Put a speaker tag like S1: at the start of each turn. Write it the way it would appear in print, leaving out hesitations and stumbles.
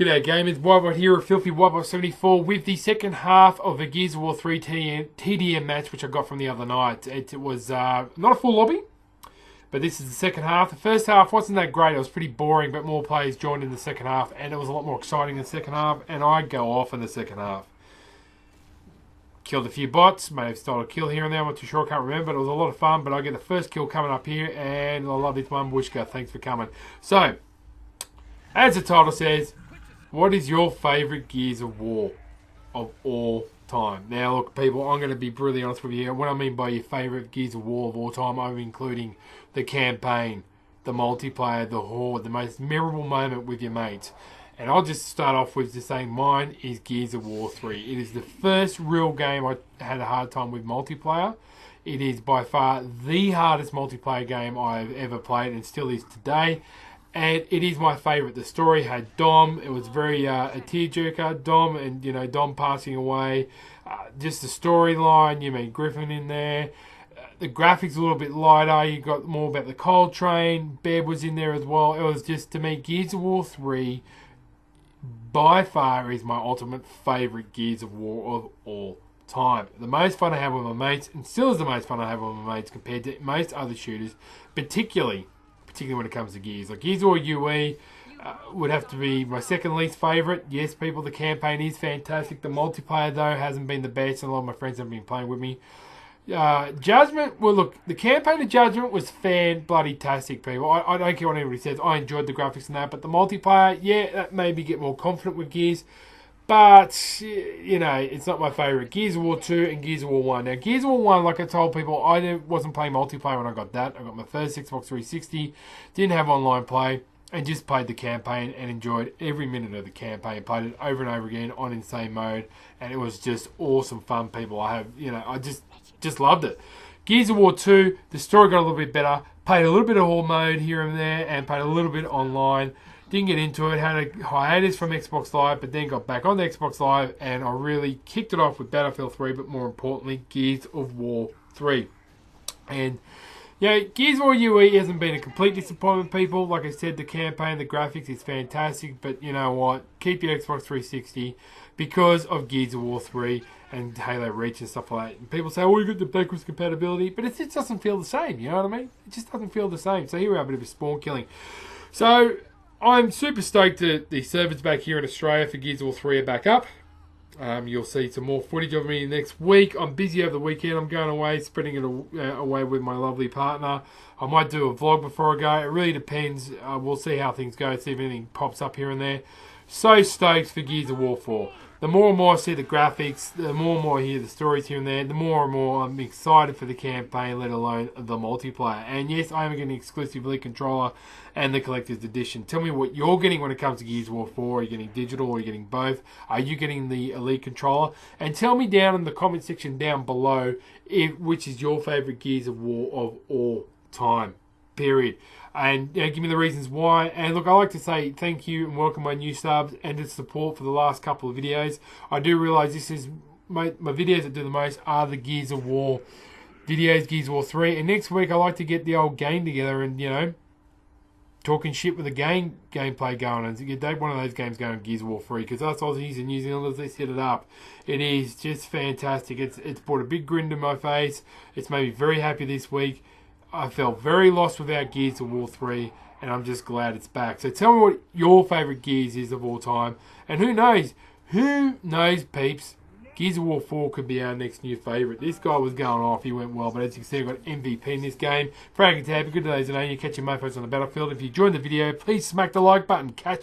S1: G'day gamers, Whitebot here of Filthy Whitebot 74 with the second half of the Gears of War 3 TDM match which I got from the other night. It was not a full lobby, but this is the second half. The first half wasn't that great, it was pretty boring, but more players joined in the second half and it was a lot more exciting in the second half, and I go off in the second half. Killed a few bots, may have stolen a kill here and there, I'm not too sure, I can't remember, but it was a lot of fun. But I get the first kill coming up here, and I love this one, Bushka, thanks for coming. So, as the title says, what is your favourite Gears of War of all time? Now, look, people, I'm going to be brutally honest with you. What I mean by your favourite Gears of War of all time, I'm including the campaign, the multiplayer, the horde, the most memorable moment with your mates. And I'll just start off with just saying mine is Gears of War 3. It is the first real game I had a hard time with multiplayer. It is by far the hardest multiplayer game I've ever played and still is today. And it is my favourite. The story had Dom. It was very a tearjerker. Dom and, Dom passing away. Just the storyline. You mean Griffin in there. The graphics a little bit lighter. You got more about the Cold Train. Beb was in there as well. It was just, to me, Gears of War 3 by far is my ultimate favourite Gears of War of all time. The most fun I have with my mates, and still is the most fun I have with my mates compared to most other shooters, particularly when it comes to Gears. Like Gears of War UE would have to be my second least favourite. Yes, people, the campaign is fantastic. The multiplayer, though, hasn't been the best, and a lot of my friends have been playing with me. Judgment, well, look, the campaign of Judgment was fan-bloody-tastic, people. I don't care what anybody says. I enjoyed the graphics and that, but the multiplayer, yeah, that made me get more confident with Gears. But, it's not my favourite. Gears of War 2 and Gears of War 1. Now, Gears of War 1, like I told people, I wasn't playing multiplayer when I got that. I got my first Xbox 360, didn't have online play, and just played the campaign and enjoyed every minute of the campaign. Played it over and over again on insane mode, and it was just awesome fun, people. I just loved it. Gears of War 2, the story got a little bit better. Played a little bit of horde mode here and there, and played a little bit online. Didn't get into it, had a hiatus from Xbox Live, but then got back on the Xbox Live, and I really kicked it off with Battlefield 3, but more importantly, Gears of War 3. And, Gears of War UE hasn't been a complete disappointment, people. Like I said, the campaign, the graphics is fantastic, but you know what? Keep your Xbox 360 because of Gears of War 3 and Halo Reach and stuff like that. And people say, oh, you got the backwards compatibility, but it just doesn't feel the same, you know what I mean? It just doesn't feel the same. So here we are, a bit of a spawn killing. So I'm super stoked that the servers back here in Australia for Gears of War 3 are back up. You'll see some more footage of me next week. I'm busy over the weekend. I'm going away, spreading it away with my lovely partner. I might do a vlog before I go. It really depends. We'll see how things go, see if anything pops up here and there. So stoked for Gears of War 4. The more and more I see the graphics, the more and more I hear the stories here and there, the more and more I'm excited for the campaign, let alone the multiplayer. And yes, I am getting exclusive Elite Controller and the Collector's Edition. Tell me what you're getting when it comes to Gears of War 4. Are you getting digital or are you getting both? Are you getting the Elite Controller? And tell me down in the comment section down below which is your favourite Gears of War of all time. Period. And give me the reasons why. And look, I like to say thank you and welcome my new subs and the support for the last couple of videos. I do realise this is my videos that do the most are the Gears of War videos, Gears of War 3. And next week I like to get the old game together and, talking shit with the gameplay going on. So you get one of those games going, Gears of War 3, because us Aussies and New Zealanders, they set it up. It is just fantastic. It's brought a big grin to my face. It's made me very happy this week. I felt very lost without Gears of War 3, and I'm just glad it's back. So tell me what your favourite Gears is of all time. And who knows, peeps, Gears of War 4 could be our next new favourite. This guy was going off, he went well, but as you can see, I got MVP in this game. Fragging tab, good days and you catch your mofos on the battlefield. If you enjoyed the video, please smack the like button. Catch